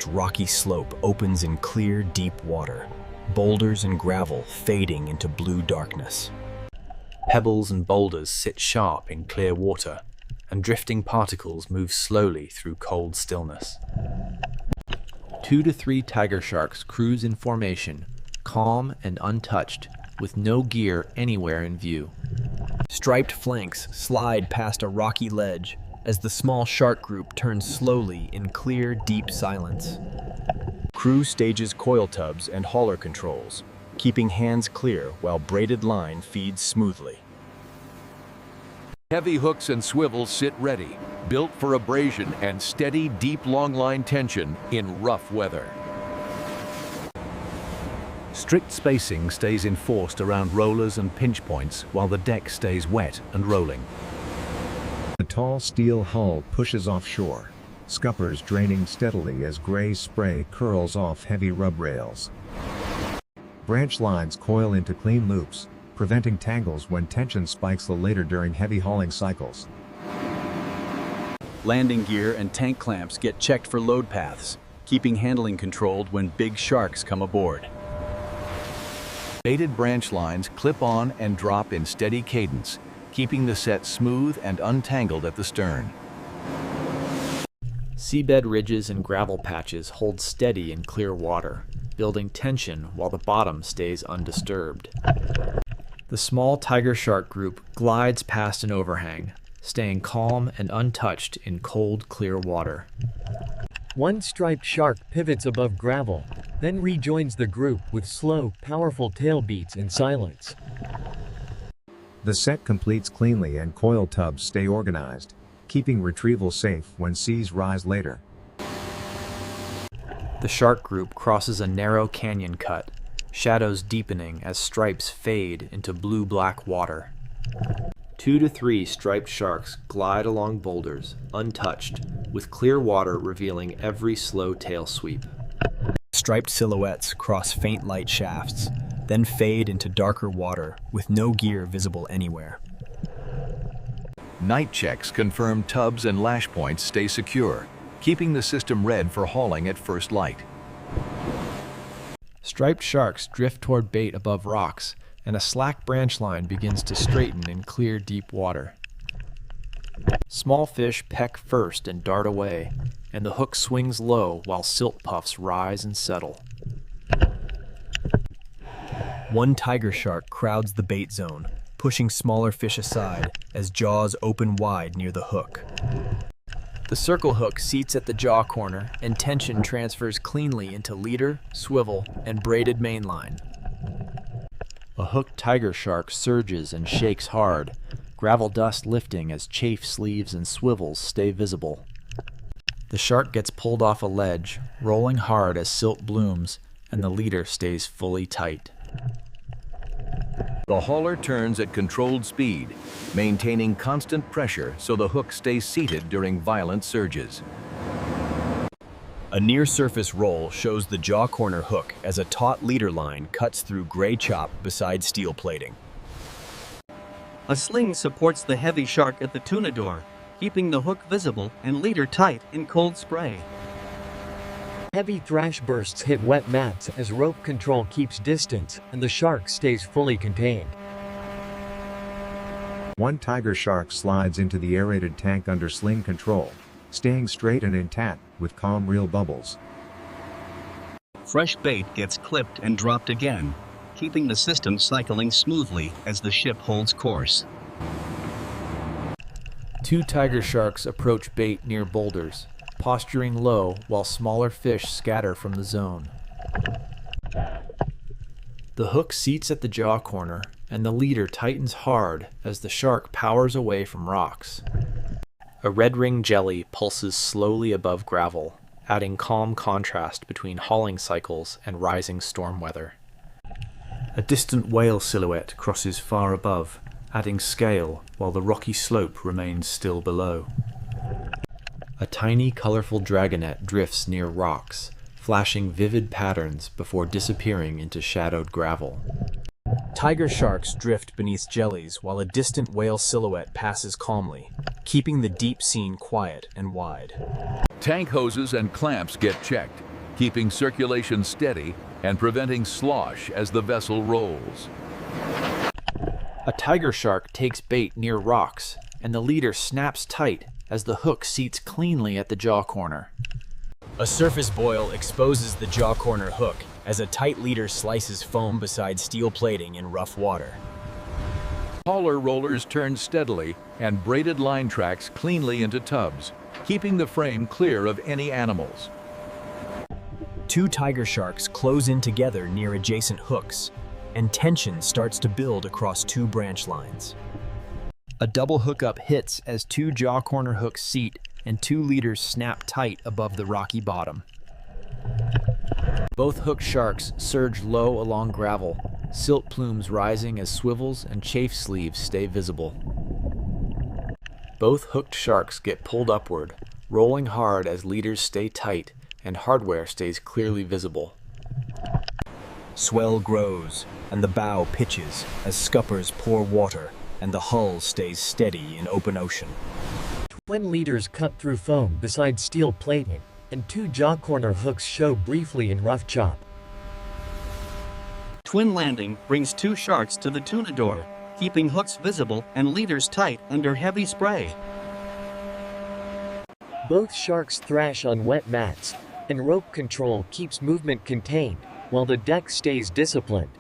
vast rocky slope opens in clear, deep water, boulders and gravel fading into blue darkness. Pebbles and boulders sit sharp in clear water, and drifting particles move slowly through cold stillness. 2 to 3 tiger sharks cruise in formation, calm and untouched, with no gear anywhere in view. Striped flanks slide past a rocky ledge as the small shark group turns slowly in clear, deep silence. Crew stages coil tubs and hauler controls, keeping hands clear while braided line feeds smoothly. Heavy hooks and swivels sit ready, built for abrasion and steady, deep longline tension in rough weather. Strict spacing stays enforced around rollers and pinch points while the deck stays wet and rolling. The tall steel hull pushes offshore, scuppers draining steadily as gray spray curls off heavy rub rails. Branch lines coil into clean loops, preventing tangles when tension spikes later during heavy hauling cycles. Landing gear and tank clamps get checked for load paths, keeping handling controlled when big sharks come aboard. Baited branch lines clip on and drop in steady cadence, keeping the set smooth and untangled at the stern. Seabed ridges and gravel patches hold steady in clear water, building tension while the bottom stays undisturbed. The small tiger shark group glides past an overhang, staying calm and untouched in cold, clear water. One striped shark pivots above gravel, then rejoins the group with slow, powerful tail beats in silence. The set completes cleanly and coil tubs stay organized, keeping retrieval safe when seas rise later. The shark group crosses a narrow canyon cut, shadows deepening as stripes fade into blue-black water. 2 to 3 striped sharks glide along boulders, untouched, with clear water revealing every slow tail sweep. Striped silhouettes cross faint light shafts, then fade into darker water with no gear visible anywhere. Night checks confirm tubs and lash points stay secure, keeping the system red for hauling at first light. Striped sharks drift toward bait above rocks, and a slack branch line begins to straighten in clear, deep water. Small fish peck first and dart away, and the hook swings low while silt puffs rise and settle. One tiger shark crowds the bait zone, pushing smaller fish aside as jaws open wide near the hook. The circle hook seats at the jaw corner, and tension transfers cleanly into leader, swivel, and braided mainline. A hooked tiger shark surges and shakes hard, gravel dust lifting as chafe sleeves and swivels stay visible. The shark gets pulled off a ledge, rolling hard as silt blooms, and the leader stays fully tight. The hauler turns at controlled speed, maintaining constant pressure so the hook stays seated during violent surges. A near-surface roll shows the jaw corner hook as a taut leader line cuts through gray chop beside steel plating. A sling supports the heavy shark at the tuna door, keeping the hook visible and leader tight in cold spray. Heavy thrash bursts hit wet mats as rope control keeps distance and the shark stays fully contained. One tiger shark slides into the aerated tank under sling control, staying straight and intact with calm reel bubbles. Fresh bait gets clipped and dropped again, keeping the system cycling smoothly as the ship holds course. 2 tiger sharks approach bait near boulders, posturing low while smaller fish scatter from the zone. The hook seats at the jaw corner, and the leader tightens hard as the shark powers away from rocks. A red ring jelly pulses slowly above gravel, adding calm contrast between hauling cycles and rising storm weather. A distant whale silhouette crosses far above, adding scale while the rocky slope remains still below. A tiny, colorful dragonet drifts near rocks, flashing vivid patterns before disappearing into shadowed gravel. Tiger sharks drift beneath jellies while a distant whale silhouette passes calmly, keeping the deep scene quiet and wide. Tank hoses and clamps get checked, keeping circulation steady and preventing slosh as the vessel rolls. A tiger shark takes bait near rocks, and the leader snaps tight as the hook seats cleanly at the jaw corner. A surface boil exposes the jaw corner hook as a tight leader slices foam beside steel plating in rough water. Hauler rollers turn steadily and braided line tracks cleanly into tubs, keeping the frame clear of any animals. Two tiger sharks close in together near adjacent hooks, and tension starts to build across two branch lines. A double hookup hits as two jaw corner hooks seat and two leaders snap tight above the rocky bottom. Both hooked sharks surge low along gravel, silt plumes rising as swivels and chafe sleeves stay visible. Both hooked sharks get pulled upward, rolling hard as leaders stay tight and hardware stays clearly visible. Swell grows, and the bow pitches as scuppers pour water, and the hull stays steady in open ocean. Twin leaders cut through foam beside steel plating, and two jaw corner hooks show briefly in rough chop. Twin landing brings two sharks to the tuna door, keeping hooks visible and leaders tight under heavy spray. Both sharks thrash on wet mats, and rope control keeps movement contained, while the deck stays disciplined.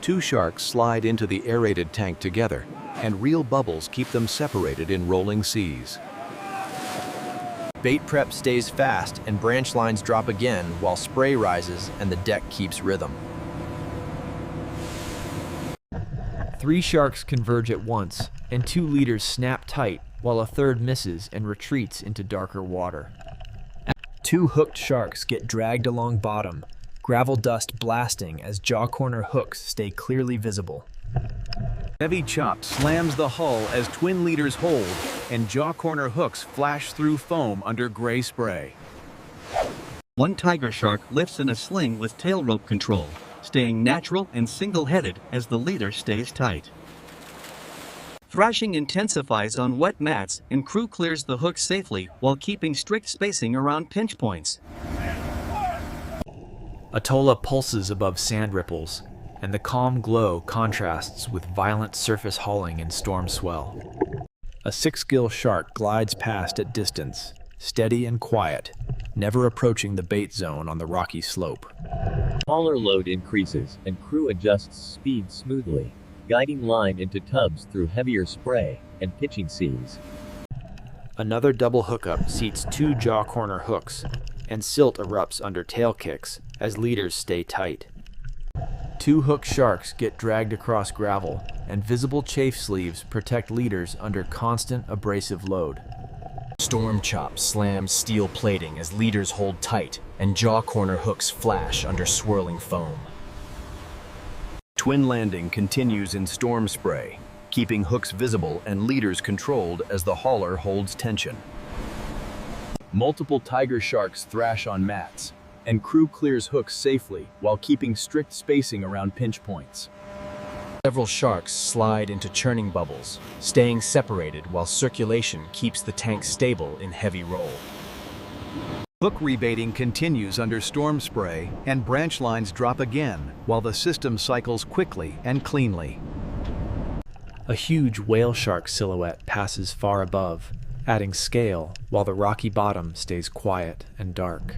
Two sharks slide into the aerated tank together, and real bubbles keep them separated in rolling seas. Bait prep stays fast and branch lines drop again while spray rises and the deck keeps rhythm. Three sharks converge at once, and two leaders snap tight while a third misses and retreats into darker water. Two hooked sharks get dragged along bottom, gravel dust blasting as jaw corner hooks stay clearly visible. Heavy chop slams the hull as twin leaders hold, and jaw corner hooks flash through foam under gray spray. One tiger shark lifts in a sling with tail rope control, staying natural and single-headed as the leader stays tight. Thrashing intensifies on wet mats and crew clears the hook safely while keeping strict spacing around pinch points. Atolla pulses above sand ripples, and the calm glow contrasts with violent surface hauling and storm swell. A 6-gill shark glides past at distance, steady and quiet, never approaching the bait zone on the rocky slope. Hauler load increases, and crew adjusts speed smoothly, guiding line into tubs through heavier spray and pitching seas. Another double hookup seats two jaw corner hooks, and silt erupts under tail kicks as leaders stay tight. Two hooked sharks get dragged across gravel, and visible chafe sleeves protect leaders under constant abrasive load. Storm chop slams steel plating as leaders hold tight, and jaw corner hooks flash under swirling foam. Twin landing continues in storm spray, keeping hooks visible and leaders controlled as the hauler holds tension. Multiple tiger sharks thrash on mats, and crew clears hooks safely while keeping strict spacing around pinch points. Several sharks slide into churning bubbles, staying separated while circulation keeps the tank stable in heavy roll. Hook rebaiting continues under storm spray, and branch lines drop again while the system cycles quickly and cleanly. A huge whale shark silhouette passes far above, adding scale while the rocky bottom stays quiet and dark.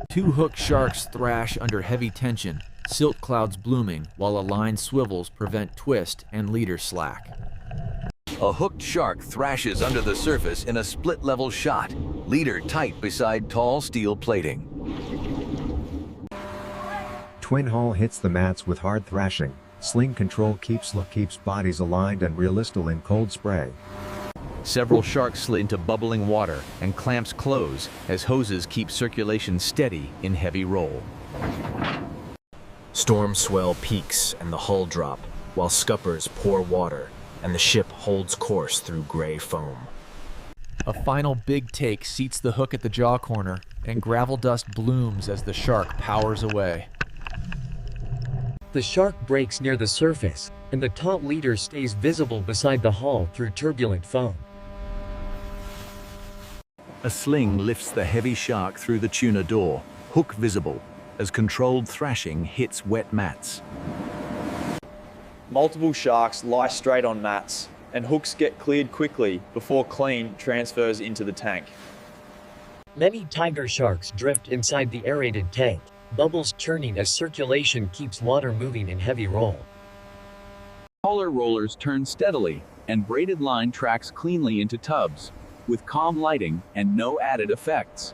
Two hooked sharks thrash under heavy tension, silt clouds blooming while a line swivels prevent twist and leader slack. A hooked shark thrashes under the surface in a split-level shot, leader tight beside tall steel plating. Twin haul hits the mats with hard thrashing. Sling control keeps bodies aligned and realistic in cold spray. Several sharks slid into bubbling water, and clamps close as hoses keep circulation steady in heavy roll. Storm swell peaks and the hull drop, while scuppers pour water, and the ship holds course through gray foam. A final big take seats the hook at the jaw corner, and gravel dust blooms as the shark powers away. The shark breaks near the surface, and the taut leader stays visible beside the hull through turbulent foam. A sling lifts the heavy shark through the tuna door, hook visible as controlled thrashing hits wet mats. Multiple sharks lie straight on mats, and hooks get cleared quickly before clean transfers into the tank. Many tiger sharks drift inside the aerated tank, bubbles churning as circulation keeps water moving in heavy roll. Hauler rollers turn steadily, and braided line tracks cleanly into tubs, with calm lighting and no added effects.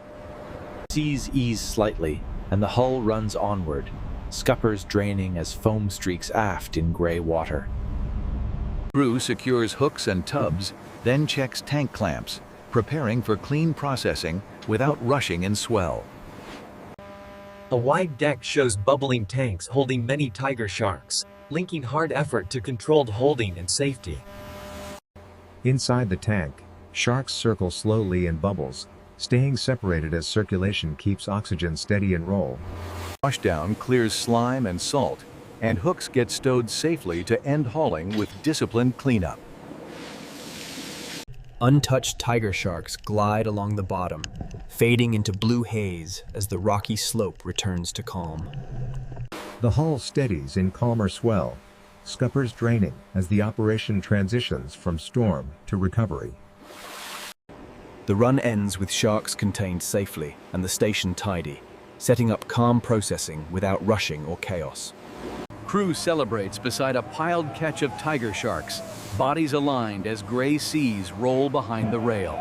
Seas ease slightly, and the hull runs onward, scuppers draining as foam streaks aft in gray water. Crew secures hooks and tubs, then checks tank clamps, preparing for clean processing without rushing in swell. A wide deck shows bubbling tanks holding many tiger sharks, linking hard effort to controlled holding and safety. Inside the tank, sharks circle slowly in bubbles, staying separated as circulation keeps oxygen steady and roll. Washdown clears slime and salt, and hooks get stowed safely to end hauling with disciplined cleanup. Untouched tiger sharks glide along the bottom, fading into blue haze as the rocky slope returns to calm. The hull steadies in calmer swell, scuppers draining as the operation transitions from storm to recovery. The run ends with sharks contained safely and the station tidy, setting up calm processing without rushing or chaos. Crew celebrates beside a piled catch of tiger sharks, bodies aligned as gray seas roll behind the rail.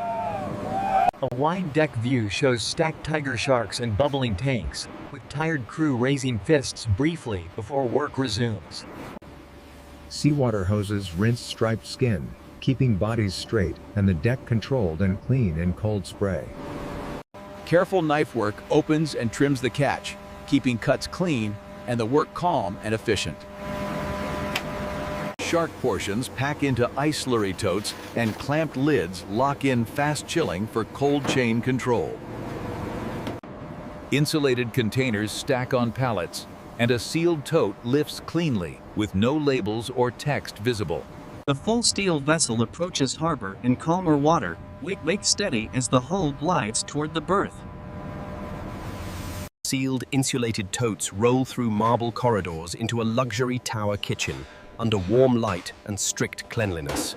A wide deck view shows stacked tiger sharks and bubbling tanks, with tired crew raising fists briefly before work resumes. Seawater hoses rinse striped skin, keeping bodies straight and the deck controlled and clean in cold spray. Careful knife work opens and trims the catch, keeping cuts clean and the work calm and efficient. Shark portions pack into ice slurry totes and clamped lids lock in fast chilling for cold chain control. Insulated containers stack on pallets, and a sealed tote lifts cleanly with no labels or text visible. The full steel vessel approaches harbor in calmer water, wake steady as the hull glides toward the berth. Sealed, insulated totes roll through marble corridors into a luxury tower kitchen under warm light and strict cleanliness.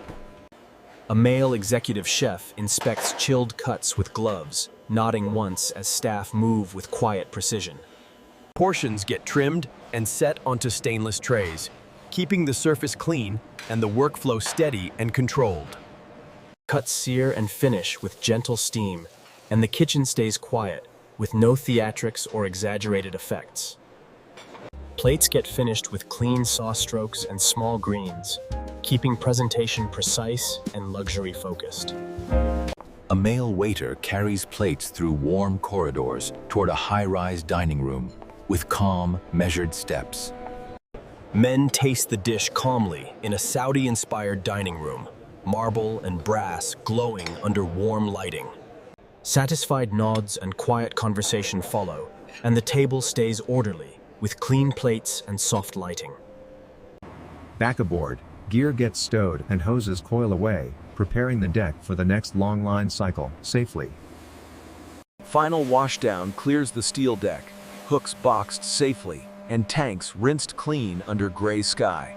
A male executive chef inspects chilled cuts with gloves, nodding once as staff move with quiet precision. Portions get trimmed and set onto stainless trays, keeping the surface clean and the workflow steady and controlled. Cuts sear and finish with gentle steam, and the kitchen stays quiet, with no theatrics or exaggerated effects. Plates get finished with clean sauce strokes and small greens, keeping presentation precise and luxury-focused. A male waiter carries plates through warm corridors toward a high-rise dining room with calm, measured steps. Men taste the dish calmly in a Saudi-inspired dining room, marble and brass glowing under warm lighting. Satisfied nods and quiet conversation follow, and the table stays orderly, with clean plates and soft lighting. Back aboard, gear gets stowed and hoses coil away, preparing the deck for the next longline cycle safely. Final washdown clears the steel deck, hooks boxed safely, and tanks rinsed clean under gray sky.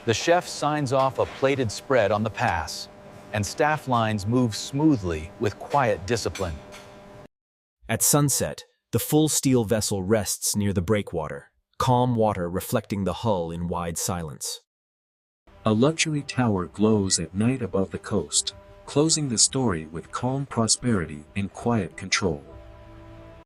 The chef signs off a plated spread on the pass, and staff lines move smoothly with quiet discipline. At sunset, the full steel vessel rests near the breakwater, calm water reflecting the hull in wide silence. A luxury tower glows at night above the coast, closing the story with calm prosperity and quiet control.